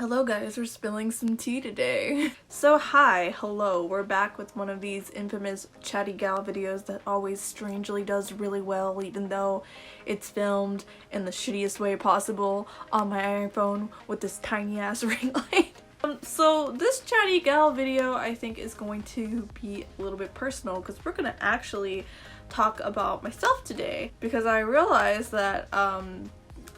Hello guys, we're spilling some tea today. So hi, hello, we're back with one of these infamous chatty gal videos that always strangely does really well even though it's filmed in the shittiest way possible on my iPhone with this tiny ass ring light. So this chatty gal video I think is going to be a little bit personal because we're gonna actually talk about myself today because I realized that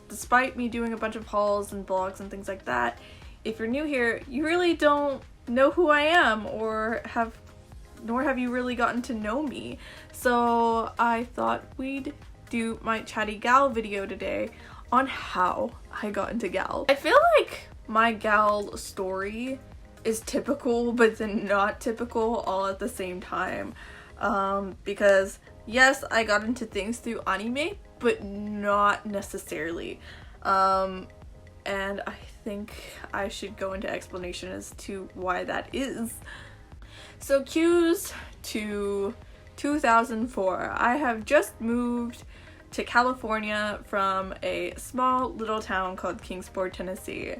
despite me doing a bunch of hauls and vlogs and things like that, if you're new here, you really don't know who I am nor have you really gotten to know me. So I thought we'd do my chatty gal video today on how I got into gal. I feel like my gal story is typical but then not typical all at the same time. Because yes, I got into things through anime, but not necessarily. And I think I should go into explanation as to why that is. So cues to 2004. I have just moved to California from a small little town called Kingsport, Tennessee,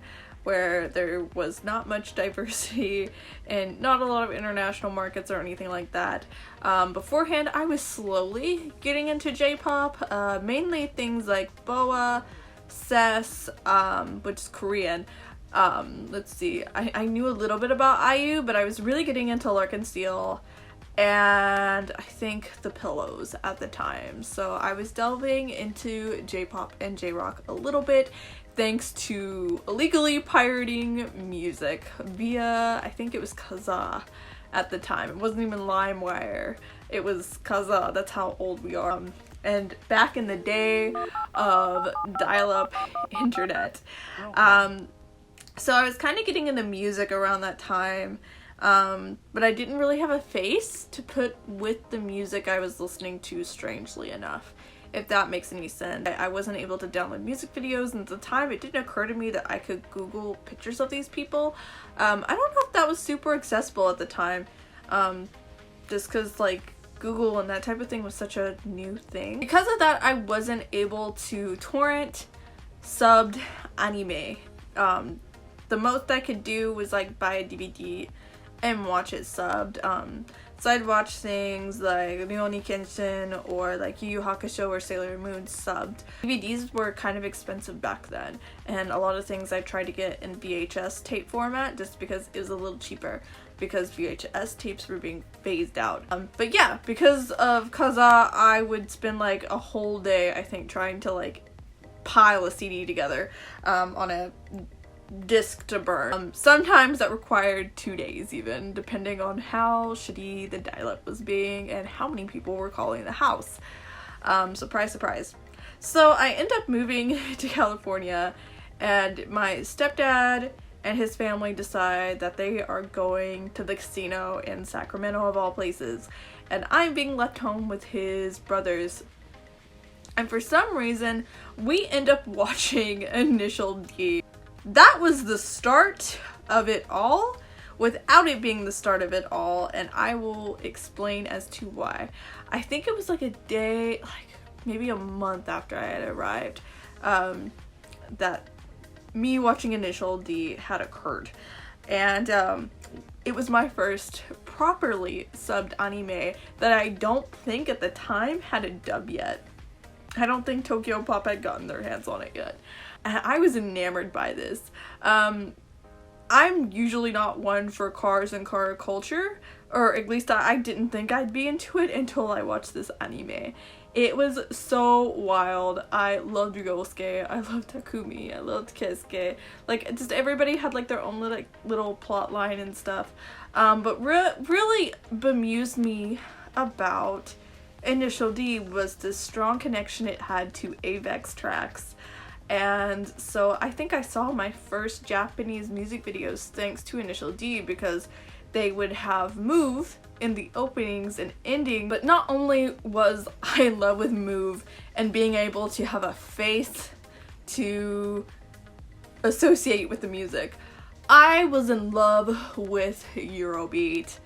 where there was not much diversity and not a lot of international markets or anything like that. Beforehand, I was slowly getting into J-pop, mainly things like BoA, SES, which is Korean. Let's see, I knew a little bit about IU, but I was really getting into Larkensteel and I think The Pillows at the time. So I was delving into J-pop and J-rock a little bit, thanks to illegally pirating music via, I think it was Kazaa at the time. It wasn't even LimeWire, it was Kazaa. That's how old we are. And back in the day of dial-up internet. So I was kind of getting into music around that time, but I didn't really have a face to put with the music I was listening to, strangely enough, if that makes any sense. I wasn't able to download music videos, and at the time it didn't occur to me that I could Google pictures of these people. I don't know if that was super accessible at the time, just because like Google and that type of thing was such a new thing. Because of that, I wasn't able to torrent subbed anime. The most I could do was like buy a DVD and watch it subbed. So I'd watch things like Rurouni Kenshin or like Yu Yu Hakusho or Sailor Moon subbed. DVDs were kind of expensive back then, and a lot of things I tried to get in VHS tape format just because it was a little cheaper, because VHS tapes were being phased out. But yeah, because of Kazaa, I would spend like a whole day, I think, trying to like pile a CD together on a disc to burn. Sometimes that required 2 days even, depending on how shitty the dial-up was being and how many people were calling the house. Surprise, surprise. So I end up moving to California, and my stepdad and his family decide that they are going to the casino in Sacramento of all places, and I'm being left home with his brothers. And for some reason, we end up watching Initial D. That was the start of it all, without it being the start of it all, and I will explain as to why. I think it was like a day, like maybe a month after I had arrived, that me watching Initial D had occurred. And it was my first properly subbed anime that I don't think at the time had a dub yet. I don't think Tokyo Pop had gotten their hands on it yet. And I was enamored by this. I'm usually not one for cars and car culture, or at least I didn't think I'd be into it until I watched this anime. It was so wild. I loved Ryosuke, I loved Takumi, I loved Keisuke. Like, just everybody had like their own little plot line and stuff. But really bemused me about Initial D was the strong connection it had to Avex tracks. And so I think I saw my first Japanese music videos thanks to Initial D, because they would have Move in the openings and ending. But not only was I in love with Move and being able to have a face to associate with the music, I was in love with Eurobeat.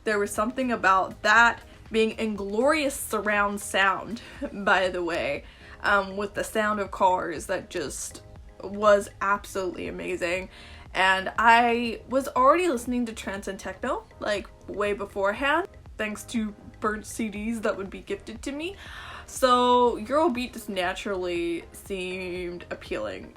There was something about that being inglorious surround sound, by the way, with the sound of cars that just was absolutely amazing. And I was already listening to trance and techno like way beforehand, thanks to burnt CDs that would be gifted to me. So Eurobeat just naturally seemed appealing.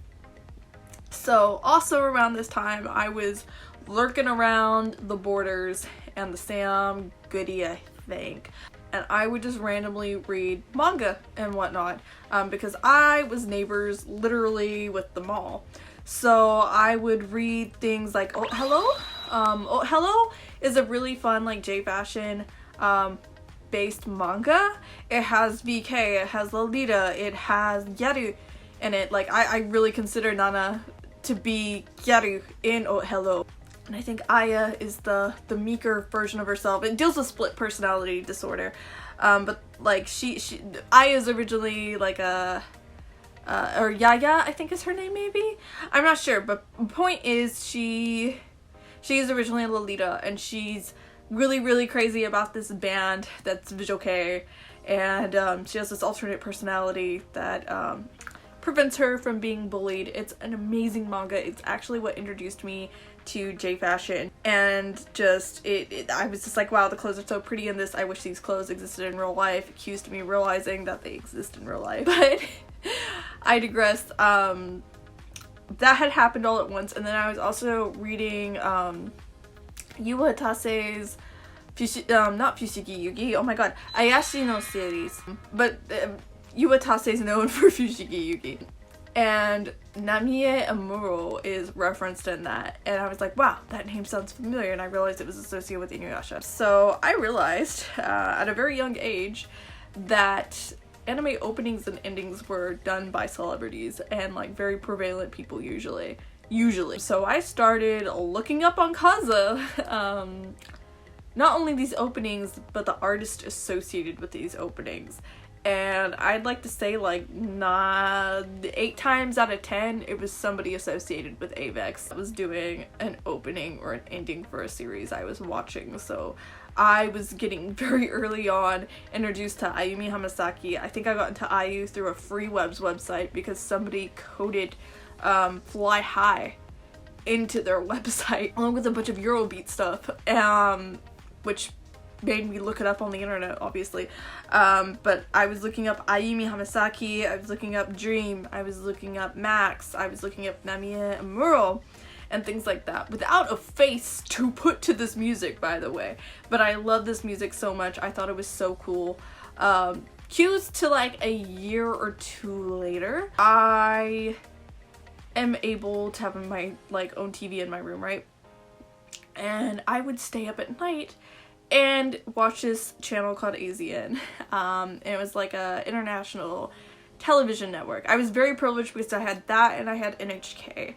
So also around this time, I was lurking around the Borders and the Sam Goody, I think. And I would just randomly read manga and whatnot, because I was neighbors literally with the mall. So I would read things like Oh Hello. Oh Hello is a really fun like J-Fashion based manga. It has VK, it has Lolita, it has Gyaru in it. Like I really consider Nana to be Gyaru in Oh Hello. And I think Aya is the meeker version of herself. It deals with split personality disorder. But like Aya is originally like or Yaya, I think is her name maybe? I'm not sure, but the point is she is originally Lolita, and she's really crazy about this band that's Visual K, and she has this alternate personality that prevents her from being bullied. It's an amazing manga. It's actually what introduced me to J-Fashion, and just I was just like, wow, the clothes are so pretty in this. I wish these clothes existed in real life. Accused me realizing that they exist in real life. But I digress. That had happened all at once, and then I was also reading Yua Tase's not Fushigi Yugi, oh my god, Ayashi no series. But Yua Tase is known for Fushigi Yugi. And Namie Amuro is referenced in that, and I was like, wow, that name sounds familiar, and I realized it was associated with Inuyasha. So I realized at a very young age that anime openings and endings were done by celebrities and like very prevalent people usually. So I started looking up on Kaza not only these openings, but the artist associated with these openings. And I'd like to say like 8 times out of 10 it was somebody associated with Avex that was doing an opening or an ending for a series I was watching. So I was getting very early on introduced to Ayumi Hamasaki. I think I got into IU through a free website because somebody coded Fly High into their website along with a bunch of Eurobeat stuff, which made me look it up on the internet, obviously. But I was looking up Ayumi Hamasaki, I was looking up Dream, I was looking up Max, I was looking up Namie Amuro, and things like that, without a face to put to this music, by the way. But I love this music so much. I thought it was so cool. Cues to like a year or 2 later, I am able to have my like own TV in my room, right? And I would stay up at night and watch this channel called AZN. It was like a international television network. I was very privileged because I had that and I had NHK.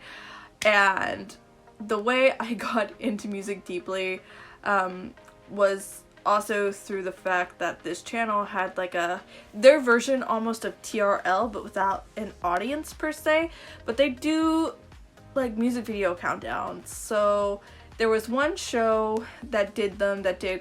And the way I got into music deeply was also through the fact that this channel had like their version almost of TRL, but without an audience per se. But they do like music video countdowns. So there was one show that did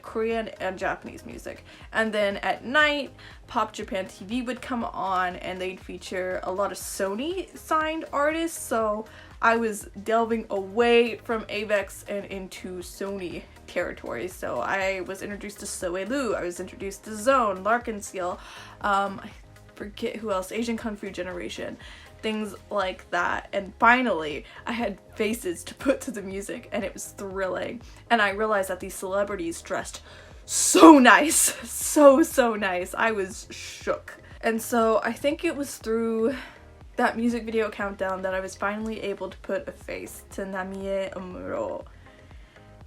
Korean and Japanese music. And then at night, Pop Japan TV would come on and they'd feature a lot of Sony signed artists. So I was delving away from Avex and into Sony territory. So I was introduced to Soelu, I was introduced to Zone, Larkinskill, I forget who else, Asian Kung Fu Generation, things like that. And finally I had faces to put to the music and it was thrilling. And I realized that these celebrities dressed so nice, so nice. I was shook. And so I think it was through that music video countdown that I was finally able to put a face to Namie Amuro.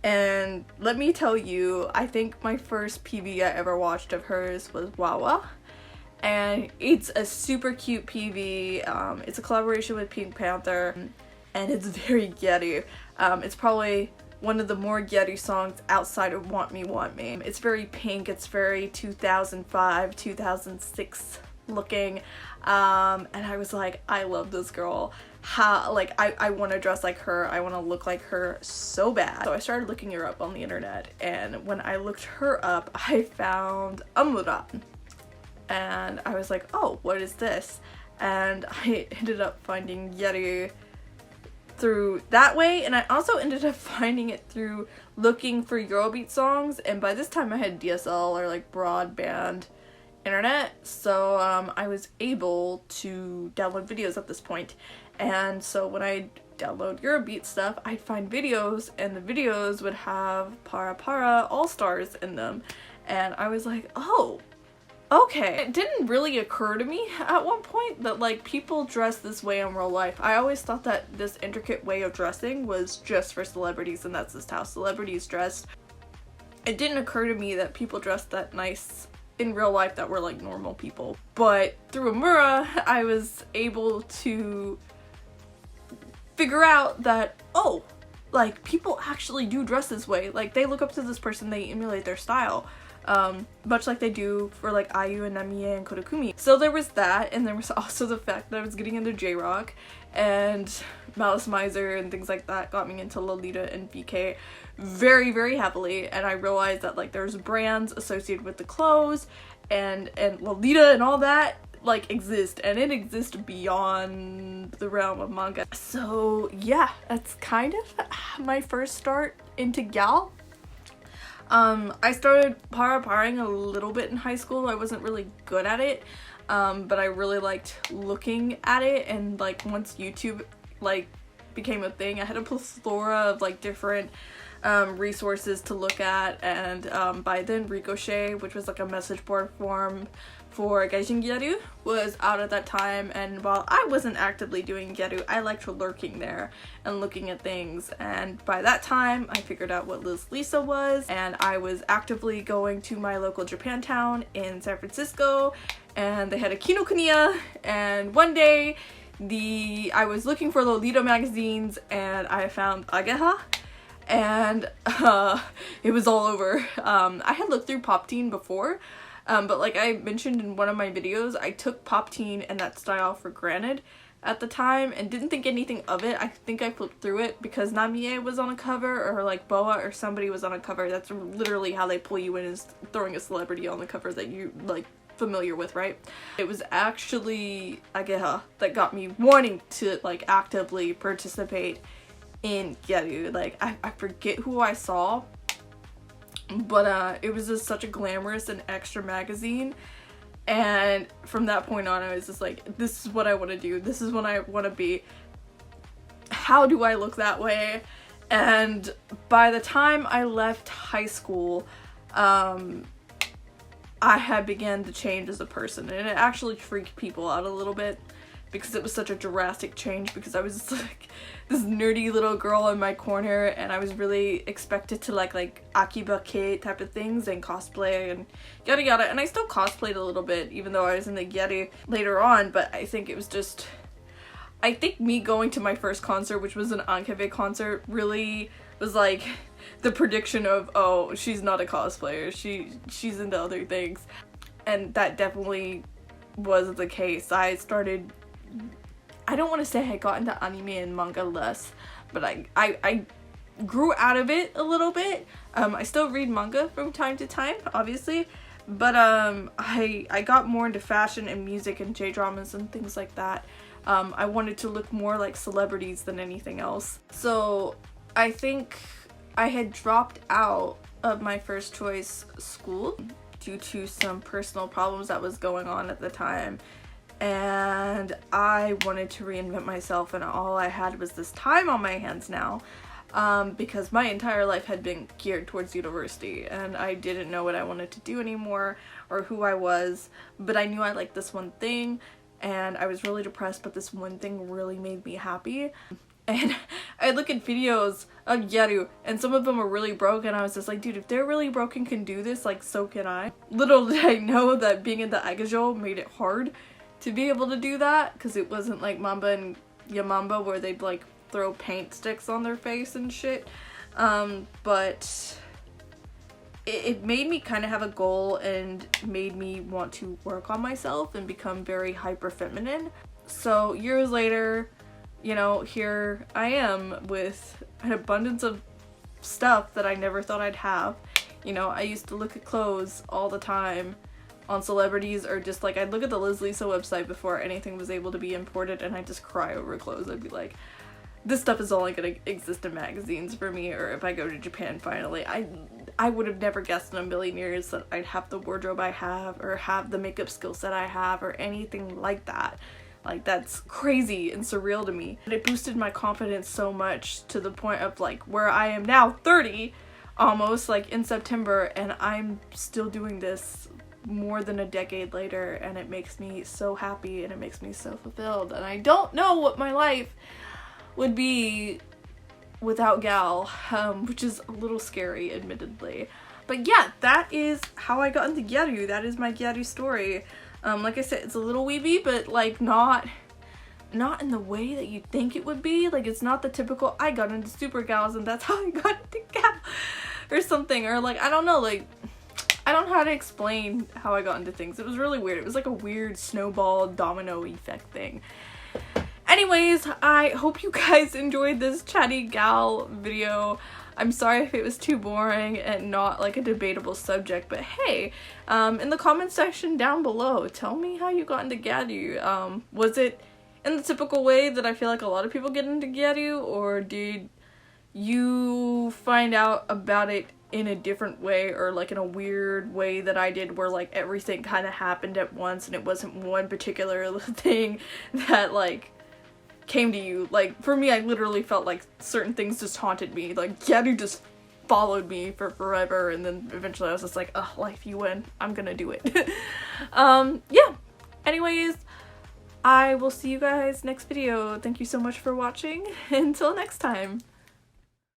And let me tell you, I think my first PV I ever watched of hers was Wawa. And it's a super cute PV. It's a collaboration with Pink Panther, and it's very Gyaru. It's probably one of the more Gyaru songs outside of Want Me, Want Me. It's very pink, it's very 2005, 2006 looking, and I was like, I love this girl. How, like, I want to dress like her, I want to look like her so bad. So I started looking her up on the internet, and when I looked her up, I found Amura. And I was like, oh, what is this? and I ended up finding Gyaru through that way, and I also ended up finding it through looking for Eurobeat songs, and by this time I had DSL, or like broadband internet, so I was able to download videos at this point. And so when I download Eurobeat stuff, I'd find videos, and the videos would have Para Para All-Stars in them, and I was like, oh, okay. It didn't really occur to me at one point that like people dress this way in real life. I always thought that this intricate way of dressing was just for celebrities, and that's just how celebrities dressed. It didn't occur to me that people dressed that nice in real life that were like normal people. But through Amura, I was able to figure out that, oh, like people actually do dress this way. Like they look up to this person, they emulate their style. Much like they do for like IU and Namie and Kodakumi. So there was that, and there was also the fact that I was getting into J-Rock, and Malice Miser and things like that got me into Lolita and VK very, very heavily, and I realized that like there's brands associated with the clothes and Lolita and all that like exist, and it exists beyond the realm of manga. So yeah, that's kind of my first start into gal. I started para-paring a little bit in high school. I wasn't really good at it, but I really liked looking at it, and like once YouTube like became a thing, I had a plethora of like different resources to look at, and by then Ricochet, which was like a message board forum for Gaijin Gyaru, was out at that time, and while I wasn't actively doing Gyaru, I liked lurking there and looking at things, and by that time I figured out what Liz Lisa was, and I was actively going to my local Japantown in San Francisco, and they had a Kinokuniya, and one day I was looking for Lolita magazines, and I found Ageha, and it was all over. I had looked through Pop Teen before, but like I mentioned in one of my videos, I took Pop Teen and that style for granted at the time and didn't think anything of it. I think I flipped through it because Namie was on a cover, or like Boa or somebody was on a cover. That's literally how they pull you in, is throwing a celebrity on the cover that you like familiar with, right? It was actually Ageha that got me wanting to like actively participate in Gyaru. Like I forget who I saw, but it was just such a glamorous and extra magazine, and from that point on I was just like, this is what I want to do, this is what I want to be, how do I look that way? And by the time I left high school, I had began to change as a person, and it actually freaked people out a little bit because it was such a drastic change, because I was just like this nerdy little girl in my corner, and I was really expected to like Akiba-ke type of things and cosplay and yada yada, and I still cosplayed a little bit even though I was in the Gyaru later on, but I think it was just, I think me going to my first concert, which was an Ankeve concert, really was like the prediction of, oh, she's not a cosplayer, she's into other things, and that definitely was the case. I started, I don't want to say I got into anime and manga less, but I grew out of it a little bit. I still read manga from time to time, obviously, but I got more into fashion and music and J-dramas and things like that. I wanted to look more like celebrities than anything else. So I think I had dropped out of my first choice school due to some personal problems that was going on at the time, and I wanted to reinvent myself, and all I had was this time on my hands now, because my entire life had been geared towards university, and I didn't know what I wanted to do anymore or who I was, but I knew I liked this one thing, and I was really depressed, but this one thing really made me happy. And I look at videos of Gyaru, and some of them are really broken. I was just like, dude, if they're really broken can do this, like, so can I. Little did I know that being in the Aigajo made it hard to be able to do that, because it wasn't like Mamba and Yamamba where they'd like throw paint sticks on their face and shit. But it made me kind of have a goal and made me want to work on myself and become very hyper feminine. So years later, you know, here I am with an abundance of stuff that I never thought I'd have. You know, I used to look at clothes all the time on celebrities, or just like I'd look at the Liz Lisa website before anything was able to be imported and I'd just cry over clothes. I'd be like, this stuff is only gonna exist in magazines for me, or if I go to Japan finally. I would have never guessed in a million years that I'd have the wardrobe I have, or have the makeup skill set I have, or anything like that. Like, that's crazy and surreal to me. And it boosted my confidence so much to the point of like where I am now, 30 almost, like in September, and I'm still doing this more than a decade later, and it makes me so happy and it makes me so fulfilled. And I don't know what my life would be without Gal, which is a little scary, admittedly. But yeah, that is how I got into Gyaru. That is my Gyaru story. Like I said, it's a little weeby, but like not in the way that you think it would be. Like, it's not the typical I got into Super Gals and that's how I got into Gal or something, or like, I don't know, like I don't know how to explain how I got into things. It was really weird. It was like a weird snowball domino effect thing. Anyways, I hope you guys enjoyed this chatty gal video. I'm sorry if it was too boring and not like a debatable subject, but hey, in the comment section down below, tell me how you got into Gyaru. Was it in the typical way that I feel like a lot of people get into Gyaru, or did you find out about it in a different way, or like in a weird way that I did, where like everything kind of happened at once and it wasn't one particular thing that like came to you? Like, for me, I literally felt like certain things just haunted me. Like, Gyaru just followed me for forever, and then eventually I was just like, ugh, life, you win. I'm gonna do it. Yeah. Anyways, I will see you guys next video. Thank you so much for watching. Until next time.